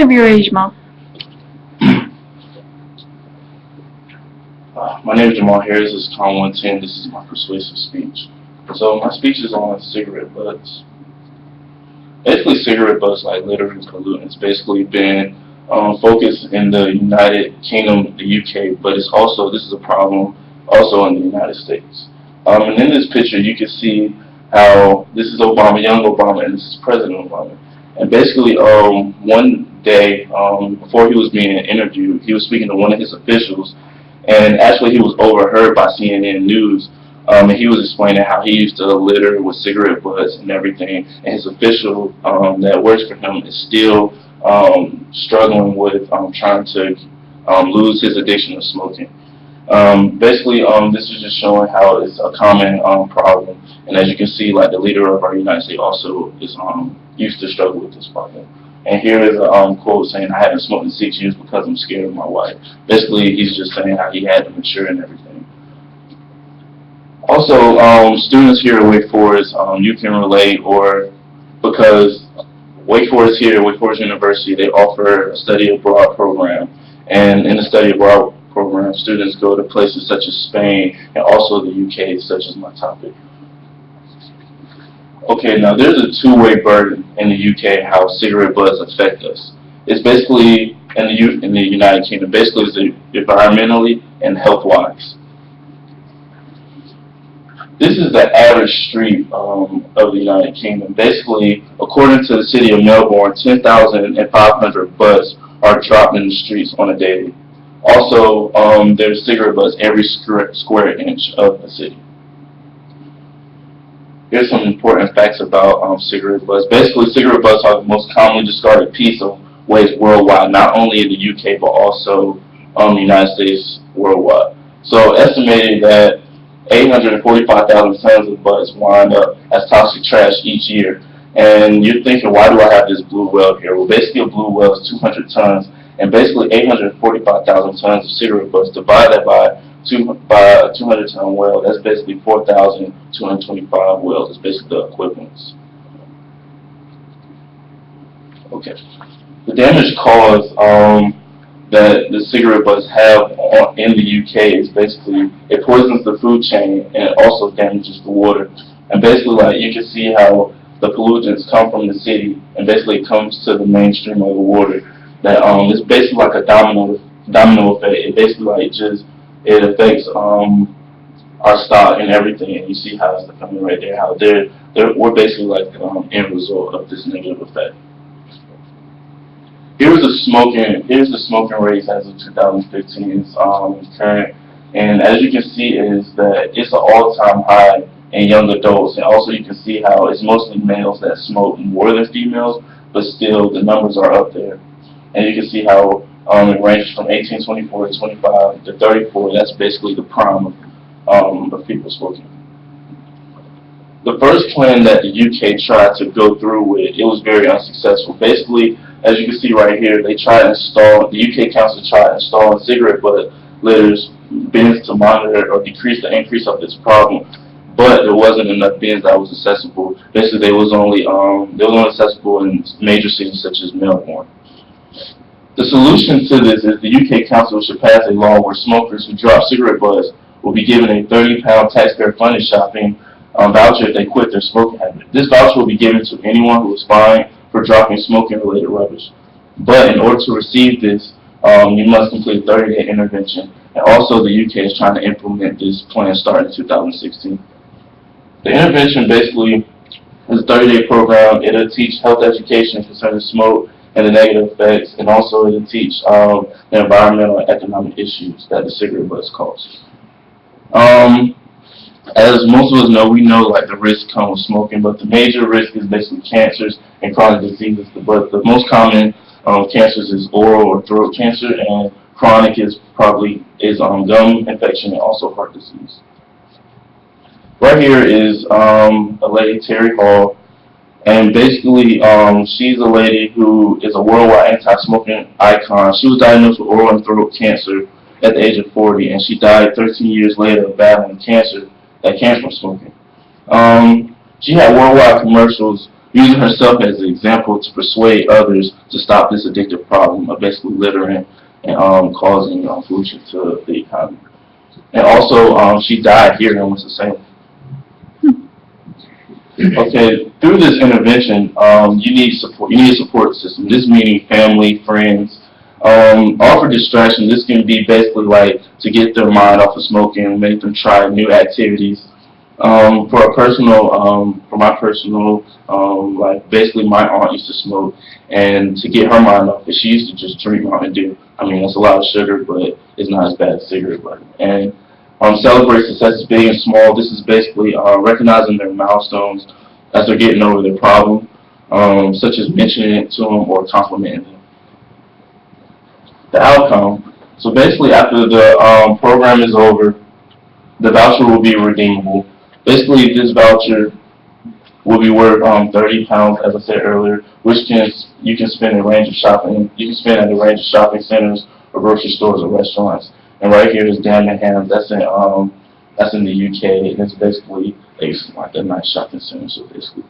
of your age, Mom? My name is Jamal Harris. This is Con 110. This is my persuasive speech. So my speech is on cigarette butts. Basically, cigarette butts like litter and pollutants basically been focused in the United Kingdom, the UK, but this is a problem also in the United States. And in this picture, you can see how this is Obama, young Obama, and this is President Obama. And basically, one day before he was being interviewed, he was speaking to one of his officials, and actually he was overheard by CNN News. And he was explaining how he used to litter with cigarette butts and everything, and his official that works for him is still struggling with trying to lose his addiction to smoking. Basically, this is just showing how it's a common problem, and as you can see, like the leader of our United States also is used to struggle with this problem. And here is a quote saying, "I haven't smoked in 6 years because I'm scared of my wife." Basically, he's just saying how he had to mature and everything. Also, students here at Wake Forest, you can relate, or because Wake Forest here, Wake Forest University, they offer a study abroad program, and in the study abroad program, students go to places such as Spain and also the UK, such as my topic. Okay, now there's a two-way burden in the UK how cigarette butts affect us. It's basically in the United Kingdom. Basically, it's environmentally and health-wise. This is the average street of the United Kingdom. Basically, according to the city of Melbourne, 10,500 butts are dropped in the streets on a daily. Also, there's cigarette butts every square inch of the city. Here's some important facts about cigarette butts. Basically, cigarette butts are the most commonly discarded piece of waste worldwide, not only in the UK, but also the United States worldwide. So, estimated that 845,000 tons of butts wind up as toxic trash each year. And you're thinking, why do I have this blue whale here? Well, basically, a blue whale is 200 tons, and basically 845,000 tons of cigarette butts divided by a 200-ton whale. That's basically 4,225 whales. It's basically the equivalence. Okay. The damage caused that the cigarette butts have in the UK is basically it poisons the food chain and it also damages the water. And basically, like you can see how the pollutants come from the city and basically it comes to the mainstream of the water. That it's basically like a domino effect. It basically like it affects our stock and everything. And you see how it's coming right there. How we're basically like the end result of this negative effect. Here's the smoking rates as of 2015. It's current, and as you can see, is that it's an all-time high in young adults, and also you can see how it's mostly males that smoke more than females, but still the numbers are up there. And you can see how it ranges from 18, 24 to 25 to 34. That's basically the prime of people smoking. The first plan that the UK tried to go through with, it was very unsuccessful. Basically, as you can see right here, the UK Council tried installing cigarette butt litters bins to monitor or decrease the increase of this problem, but there wasn't enough bins that was accessible. Basically, they was only accessible in major cities such as Melbourne. The solution to this is the UK Council should pass a law where smokers who drop cigarette butts will be given a £30 taxpayer-funded shopping voucher if they quit their smoking habit. This voucher will be given to anyone who is fined for dropping smoking-related rubbish. But in order to receive this, you must complete a 30-day intervention. And also, the UK is trying to implement this plan starting in 2016. The intervention basically is a 30-day program. It'll teach health education concerning smoke and the negative effects, and also it'll teach the environmental and economic issues that the cigarette butts cause. As most of us know, we know like the risks come with smoking, but the major risk is basically cancers and chronic diseases. But the most common cancers is oral or throat cancer, and chronic is gum infection and also heart disease. Right here is a lady, Terry Hall, and basically she's a lady who is a worldwide anti-smoking icon. She was diagnosed with oral and throat cancer at the age of 40, and she died 13 years later of battling cancer that came from smoking. She had worldwide commercials using herself as an example to persuade others to stop this addictive problem of basically littering and causing pollution to the economy. And also, she died here in Winston-Salem. Okay, through this intervention, you need support. You need a support system. This meaning family, friends. Offer distraction. This can be basically like to get their mind off of smoking, make them try new activities. For my personal, like basically my aunt used to smoke, and to get her mind off it, she used to just drink Mountain Dew. I mean, it's a lot of sugar, but it's not as bad as cigarette butt. And celebrate successes big and small. This is basically recognizing their milestones as they're getting over their problem, such as mentioning it to them or complimenting them. The outcome. So basically, after the program is over, the voucher will be redeemable. Basically, this voucher will be worth £30, as I said earlier, which you can spend a range of shopping. You can spend at a range of shopping centers or grocery stores or restaurants. And right here is Damn Ham. That's in the UK, and it's basically like a nice shopping center. So basically.